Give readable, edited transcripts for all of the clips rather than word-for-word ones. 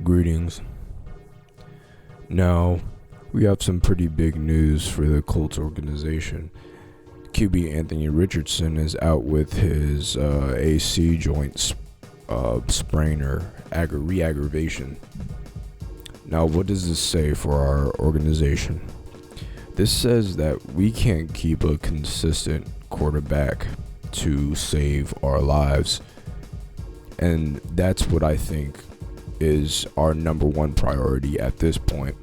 Greetings. Now, we have some pretty big news for the Colts organization. QB Anthony Richardson is out with his AC joint sprain or re-aggravation. Now, what does this say for our organization? This says that we can't keep a consistent quarterback to save our lives. And that's what I think is our number one priority at this point.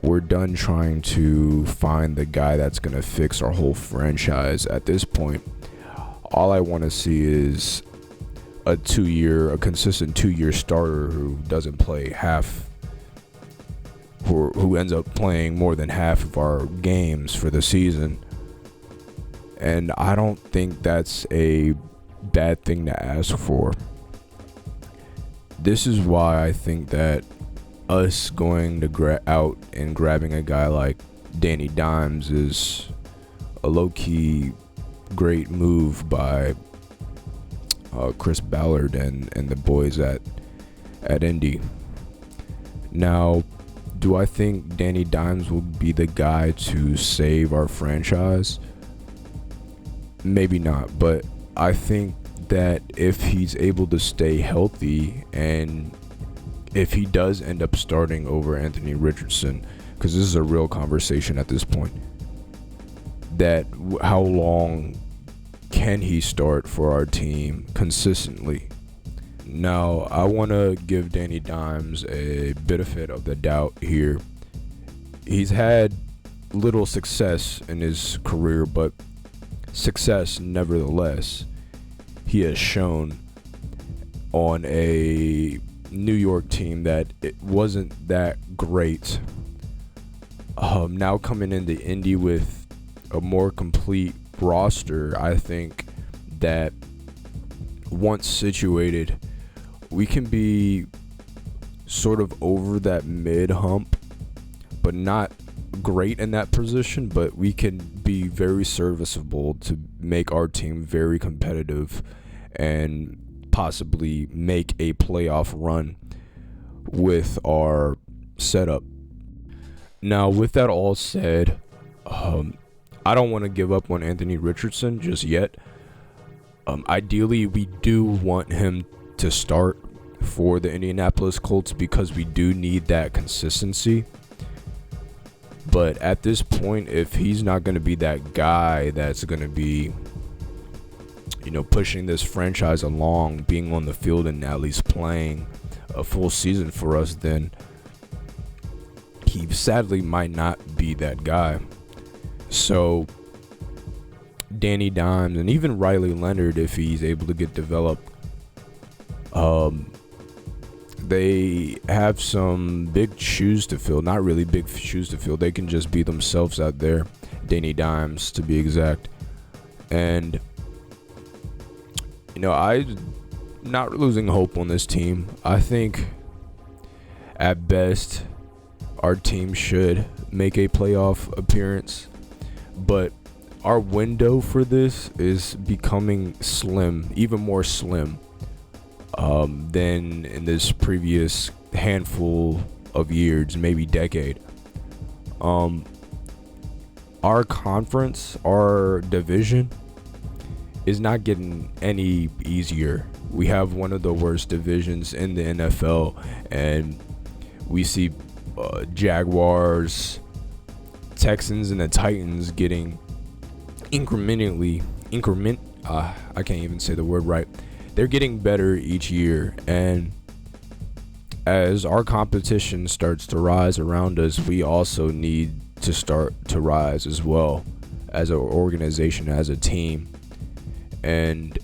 We're done trying to find the guy that's going to fix our whole franchise. At this point, all I want to see is a consistent 2-year starter who doesn't play half, who ends up playing more than half of our games for the season. And I don't think that's a bad thing to ask for. This is why I think that us going to out and grabbing a guy like Danny Dimes is a low-key great move by Chris Ballard and the boys at Indy. Now, do I think Danny Dimes will be the guy to save our franchise? Maybe not, but I think that if he's able to stay healthy and if he does end up starting over Anthony Richardson, because this is a real conversation at this point, that how long can he start for our team consistently? Now, I want to give Danny Dimes a benefit of the doubt here. He's had little success in his career, but success nevertheless. He has shown on a New York team that it wasn't that great. Now coming into Indy with a more complete roster, I think that once situated, we can be sort of over that mid hump, but not great in that position, but we can be very serviceable to make our team very competitive and possibly make a playoff run with our setup. Now, with that all said, I don't want to give up on Anthony Richardson just yet. Ideally, we do want him to start for the Indianapolis Colts because we do need that consistency. But at this point, if he's not going to be that guy that's going to be, pushing this franchise along, being on the field and at least playing a full season for us, then he sadly might not be that guy. So Danny Dimes and even Riley Leonard, if he's able to get developed, they have some big shoes to fill. Not really big shoes to fill. They can just be themselves out there. Danny Dimes, to be exact. And, I'm not losing hope on this team. I think, at best, our team should make a playoff appearance. But our window for this is becoming slim, even more slim than in this previous handful of years, maybe decade. Our conference, our division, is not getting any easier. We have one of the worst divisions in the NFL, and we see Jaguars, Texans, and the Titans getting I can't even say the word right. They're getting better each year, and as our competition starts to rise around us, we also need to start to rise as well as an organization, as a team. And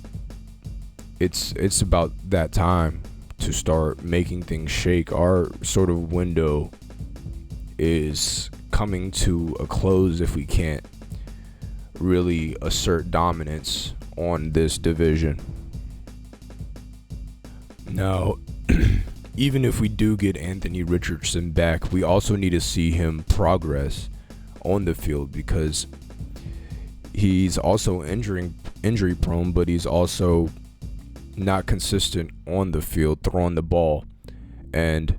it's about that time to start making things shake. Our sort of window is coming to a close if we can't really assert dominance on this division. Now, even if we do get Anthony Richardson back, we also need to see him progress on the field, because he's also injury prone, but he's also not consistent on the field throwing the ball. And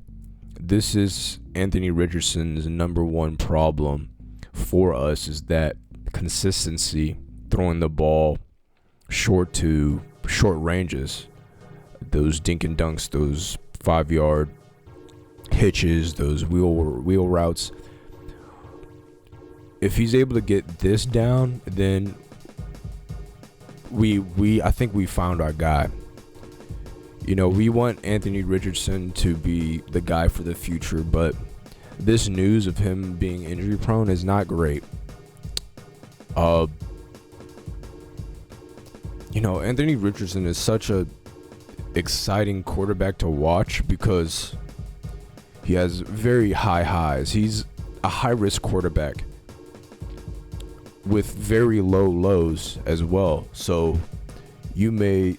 this is Anthony Richardson's number one problem for us, is that consistency, throwing the ball short ranges, those dink and dunks, those 5-yard hitches, those wheel routes. If he's able to get this down, then I think we found our guy. We want Anthony Richardson to be the guy for the future, but this news of him being injury prone is not great. Anthony Richardson is such a exciting quarterback to watch because he has very high highs. He's a high-risk quarterback with very low lows as well. So you may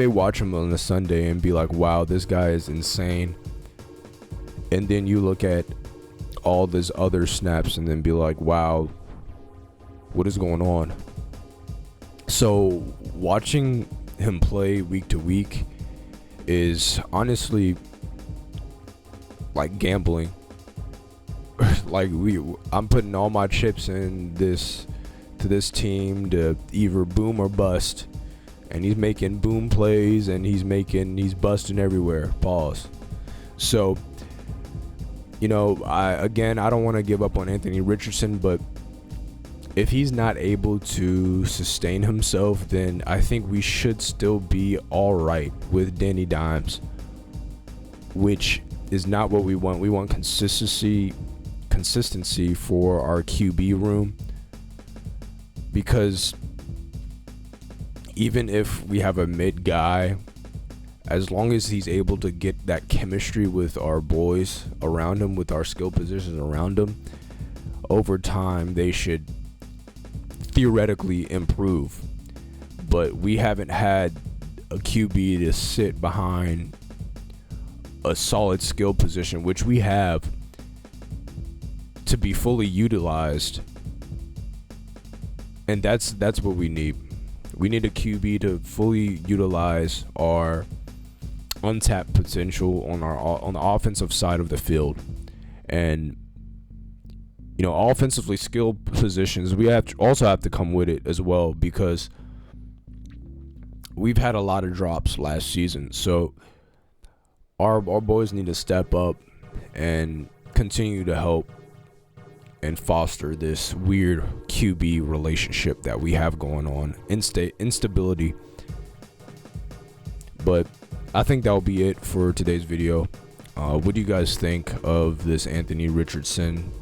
watch him on a Sunday and be like, wow, this guy is insane. And then you look at all these other snaps and then be like, wow, what is going on? So watching him play week to week is honestly like gambling. I'm putting all my chips in this team to either boom or bust, and he's making boom plays and he's busting everywhere. Pause. So I don't want to give up on Anthony Richardson, but if he's not able to sustain himself, then I think we should still be all right with Danny Dimes, which is not what we want. We want consistency for our QB room, because even if we have a mid guy, as long as he's able to get that chemistry with our boys around him, with our skill positions around him, over time they should theoretically improve. But we haven't had a QB to sit behind a solid skill position, which we have, to be fully utilized. And that's what we need. We need a QB to fully utilize our untapped potential on the offensive side of the field. And offensively skilled positions, we also have to come with it as well, because we've had a lot of drops last season. So our boys need to step up and continue to help and foster this weird QB relationship that we have going on, instability. But I think that'll be it for today's video. What do you guys think of this Anthony Richardson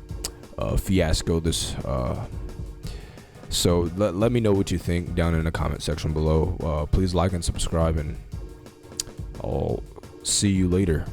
fiasco? So let me know what you think down in the comment section below. Please like and subscribe, and I'll see you later.